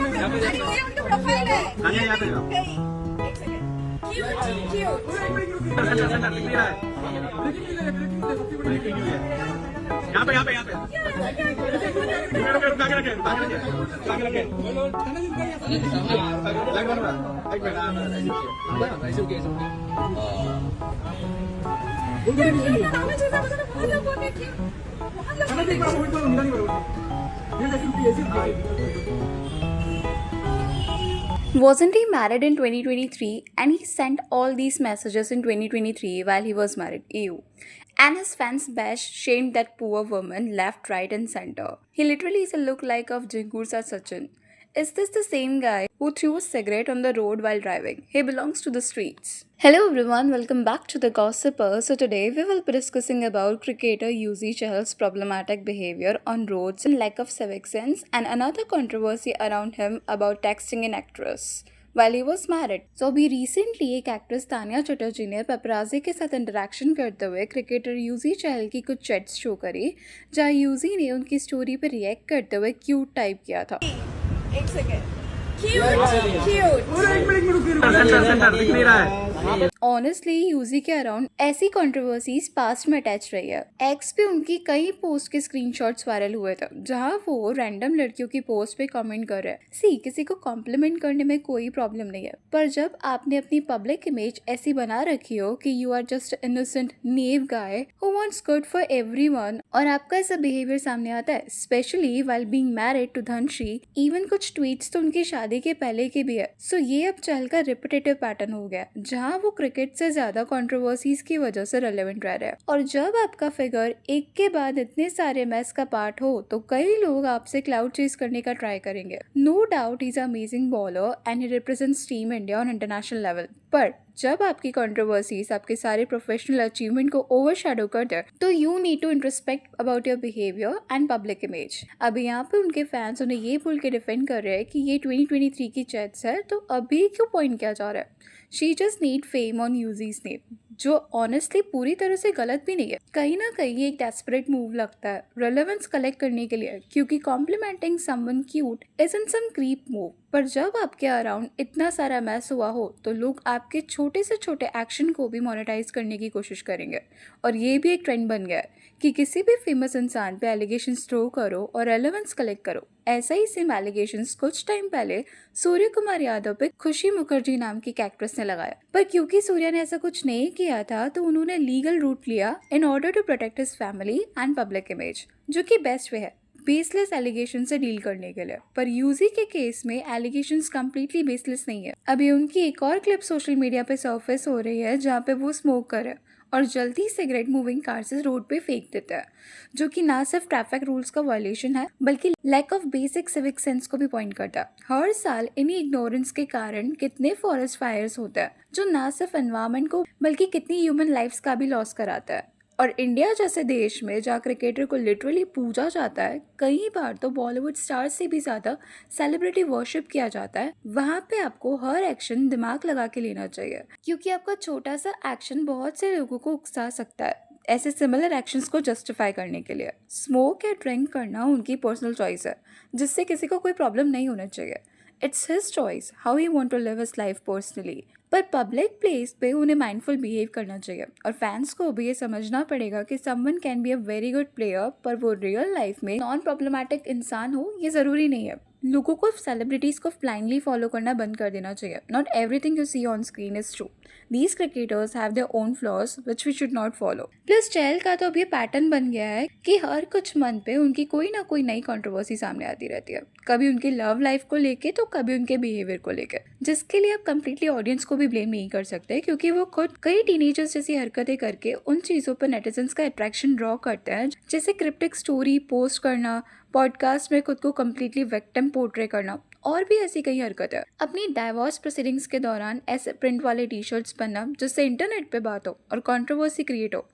अरे ये उनका प्रोफाइल है। यहाँ पे एक सेकंड। क्यूट। यहाँ पे Wasn't he married in 2023 and he sent all these messages in 2023 while he was married? Ew. And his fans bashed, shamed that poor woman left, right, and center. He literally is a look-alike of Jingursa Sachin. Is this the same guy who threw a cigarette on the road while driving? He belongs to the streets. Hello everyone, welcome back to The Gossiper. So today we will be discussing about cricketer Yuzi Chahal's problematic behavior on roads and lack of civic sense and another controversy around him about texting an actress while he was married. So अभी recently एक actress Tania Chatterjee ने paparazzi के साथ interaction करते हुए cricketer UG चहल की कुछ chats show करी जहाँ यूजी ने उनकी स्टोरी पर रिएक्ट करते हुए क्यूट टाइप किया था। एक सेकंड। क्यूट। दिख नहीं रहा है। ऑनेस्टली यूजी के अराउंड ऐसी कंट्रोवर्सीज पास्ट में अटैच रही है। एक्स पे उनकी कई पोस्ट के स्क्रीनशॉट्स वायरल हुए थे जहां वो रैंडम लड़कियों की पोस्ट पे कमेंट कर रहे हैं। किसी को कॉम्प्लीमेंट करने में कोई प्रॉब्लम नहीं है, पर जब आपने अपनी पब्लिक इमेज ऐसी बना रखी हो कि you are just innocent naive guy who wants good for everyone और आपका ऐसा बिहेवियर सामने आता है, specially while being married to Dhanashree. Even कुछ ट्वीट्स तो उनकी शादी के पहले के भी है। सो ये अब चहल का रिपीटेटिव पैटर्न हो गया जहाँ वो क्रिकेट से ज्यादा कंट्रोवर्सीज की वजह से रेलेवेंट रह रहे हैं। और जब आपका फिगर एक के बाद इतने सारे मैस का पार्ट हो तो कई लोग आपसे क्लाउड चेस करने का ट्राई करेंगे। No doubt is amazing bowler and he represents team India on international level, पर जब आपकी कंट्रोवर्सीज आपके सारे प्रोफेशनल अचीवमेंट को ओवरशैडो कर दे तो you need to introspect about your behaviour and public image. अभी यहाँ पे उनके फैंस उन्हें ये बोल के डिफेंड कर रहे हैं कि ये 2023 की चैट्स है तो अभी क्यों पॉइंट किया जा रहा है। She just need fame on uses name, जो ऑनेस्टली पूरी तरह से गलत भी नहीं है। कहीं ना कहीं एक डेस्परेट मूव लगता है रेलेवेंस कलेक्ट करने के लिए, क्योंकि complimenting someone cute isn't some creep move. पर जब आपके अराउंड इतना सारा मैस हुआ हो तो लोग आपके छोटे से छोटे एक्शन को भी मोनेटाइज करने की कोशिश करेंगे। और ये भी एक ट्रेंड बन गया है कि किसी भी फेमस इंसान पे एलिगेशन थ्रो करो और रेलेवेंस कलेक्ट करो। ऐसा ही सेम एलिगेशंस कुछ टाइम पहले सूर्य कुमार यादव पे खुशी मुखर्जी नाम की एक्ट्रेस ने लगाया, पर क्योंकि सूर्या ने ऐसा कुछ नहीं किया था तो उन्होंने लीगल रूट लिया in order to protect his family and public image, जो कि बेस्ट वे है बेसलेस एलिगेशन से डील करने के लिए। पर यूजी के केस में एलिगेशंस कंप्लीटली बेसलेस नहीं है। अभी उनकी एक और क्लिप सोशल मीडिया पे सरफेस हो रही है जहाँ पे वो स्मोक कर रहे हैं और जल्दी सिगरेट मूविंग कार से रोड पे फेंक देता है, जो कि ना सिर्फ ट्रैफिक रूल्स का वायलेशन है बल्कि lack of basic civic sense को भी पॉइंट करता है। हर साल इन्हीं इग्नोरेंस के कारण कितने फॉरेस्ट फायर्स होते हैं जो ना सिर्फ एनवायरमेंट को बल्कि कितनी ह्यूमन लाइफ्स का भी लॉस कराता है। और इंडिया जैसे देश में जहाँ क्रिकेटर को लिटरली पूजा जाता है, कई बार तो बॉलीवुड स्टार्स से भी ज्यादा सेलिब्रिटी वर्शिप किया जाता है, वहाँ पे आपको हर एक्शन दिमाग लगा के लेना चाहिए, क्योंकि आपका छोटा सा एक्शन बहुत से लोगों को उकसा सकता है ऐसे सिमिलर एक्शंस को जस्टिफाई करने के लिए। स्मोक या ड्रिंक करना उनकी पर्सनल चॉइस है, जिससे किसी को कोई प्रॉब्लम नहीं होना चाहिए। It's his choice how he want to live his life personally, पर पब्लिक प्लेस पे उन्हें माइंडफुल बिहेव करना चाहिए। और फैंस को भी ये समझना पड़ेगा कि someone can be a very good player, पर वो रियल लाइफ में नॉन प्रॉब्लमैटिक इंसान हो ये जरूरी नहीं है। लोगों को सेलिब्रिटीज को ब्लाइंडली फॉलो करना बंद कर देना चाहिए। Not everything you see on screen is true. These cricketers have their own flaws which we should not follow. Plus Chahal का तो अब ये पैटर्न बन गया है कि हर कुछ मंथ पे उनकी कोई ना कोई नई कंट्रोवर्सी सामने आती रहती है, कभी उनकी लव लाइफ को लेके तो कभी उनके बिहेवियर को लेके, जिसके लिए आप कंप्लीटली ऑडियंस को भी ब्लेम नहीं कर सकते, क्योंकि वो खुद कई टीनेजर्स जैसी हरकतें करके उन चीज़ों पर नेटिजन्स का अट्रैक्शन ड्रॉ करते हैं, जैसे क्रिप्टिक स्टोरी पोस्ट करना, पॉडकास्ट में खुद को कम्प्लीटली विक्टिम पोर्ट्रे करना और भी ऐसी कई हरकतें। अपनी डाइवोर्स प्रोसीडिंग्स के दौरान ऐसे प्रिंट वाले टी शर्ट्स पहनना जिससे इंटरनेट पे बात हो और कंट्रोवर्सी क्रिएट हो,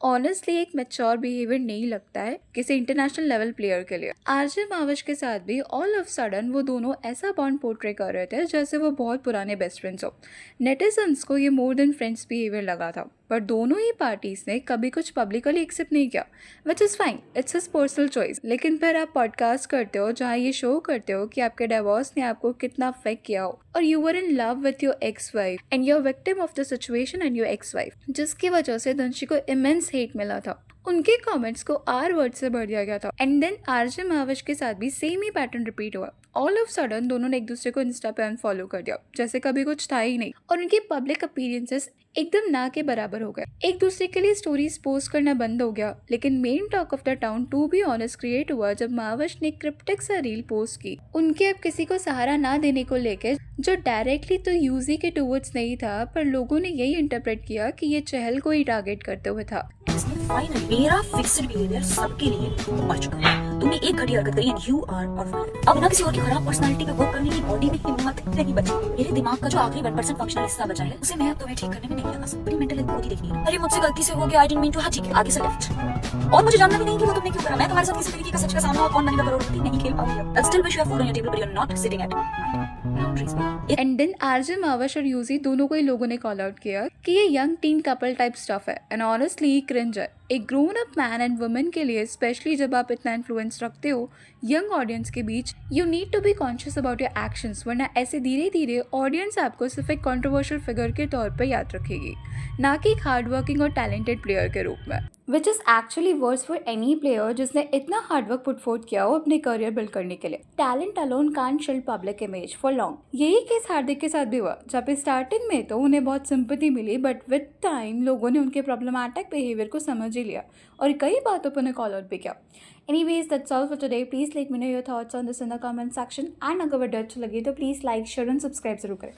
ऑनेस्टली एक मैच्योर बिहेवियर नहीं लगता है किसी इंटरनेशनल लेवल प्लेयर के लिए। आरजे माविश के साथ भी ऑल ऑफ सडन वो दोनों ऐसा बॉन्ड पोर्ट्रे कर रहे थे जैसे वो बहुत पुराने बेस्ट फ्रेंड्स हो। नेटिजन्स को ये मोर देन फ्रेंड्स बिहेवियर लगा था, पर दोनों ही पार्टीज ने कभी कुछ पब्लिकली एक्सेप्ट नहीं किया, which is fine, it's his personal choice. लेकिन फिर आप पॉडकास्ट करते हो जहाँ ये शो करते हो कि आपके डिवोर्स ने आपको कितना अफेक्ट किया हो और you were in love with your ex wife and you're victim of the situation and your ex wife, जिसकी वजह से दंशी को इमेंस हेट मिला था। उनके कमेंट्स को आर वर्ड से भर दिया गया था एंड देन आरजे महाविश के साथ भी सेम ही पैटर्न रिपीट हुआ। ऑल ऑफ सडन दोनों ने एक दूसरे को इंस्टा पे अनफॉलो कर दिया जैसे कभी कुछ था ही नहीं और उनके पब्लिक अपीयरेंसेस एकदम ना के बराबर हो गए। एक दूसरे के लिए स्टोरीज पोस्ट करना बंद हो गया। लेकिन main talk of the town to be honest create हुआ जब महाविश ने क्रिप्टिक सा रील पोस्ट की उनके अब किसी को सहारा ना देने को लेकर, जो डायरेक्टली तो यूजी के टूवर्ड्स नहीं था पर लोगों ने यही इंटरप्रेट किया कि ये चहल को ही टारगेट करते हुए था। फाइनली मेरा फिक्स्ड बिहेवियर सबके लिए मर चुका है। तुमने एक घड़ी हरकत करी एंड यू आर ऑर्फन। अब ना किसी और की खराब पर्सनालिटी पे वर्क करने की बॉडी में हिम्मत नहीं बची। मेरे दिमाग का जो आखिरी 1% फंक्शनल हिस्सा बचा है उसे मैं अब तुम्हें ठीक करने में नहीं लगा सकती। अपनी मेंटल हेल्थ देखनी है। अरे मुझसे गलती से हो गया, आई डिडंट मीन टू, हाँ ठीक है, आगे से लेफ्ट। और मुझे जानना भी नहीं कि वो तुमने क्यों करा। मैं तुम्हारे साथ किसी तरीके का सच का सामना और कौन बनेगा करोड़पति नहीं खेल पाऊंगी। I still wish you have food on your table but you are not sitting at it. And then RJ Mahavish और यूजी दोनों को ही लोगों ने कॉल आउट किया कि ये young tin couple type stuff है एंड ऑनेस्टली क्रिंज है। एक grown up man and women के लिए, स्पेशली जब आप इतना इन्फ्लुएंस रखते हो यंग ऑडियंस के बीच, you need to be conscious about your actions, वरना ऐसे धीरे धीरे ऑडियंस आपको सिर्फ एक कंट्रोवर्शियल फिगर के तौर पर याद रखेगी, ना कि एक हार्डवर्किंग और टैलेंटेड प्लेयर के रूप में, which is actually worse for any player जिसने इतना हार्डवर्क पुट फोर्थ किया हो अपने करियर बिल्ड करने के लिए। Talent alone can't shield public image for long. यही केस हार्दिक के साथ भी हुआ, जब स्टार्टिंग में तो उन्हें बहुत सिंपैथी मिली बट विद टाइम लोगों ने उनके प्रॉब्लमैटिक बिहेवियर को समझ ही लिया और कई बातों पर उन्हें कॉल आउट भी किया। Anyways, that's all for today. Please let me know your thoughts on this in the comment section. And अगर वीडियो अच्छी लगी तो please like, share and subscribe जरूर करें।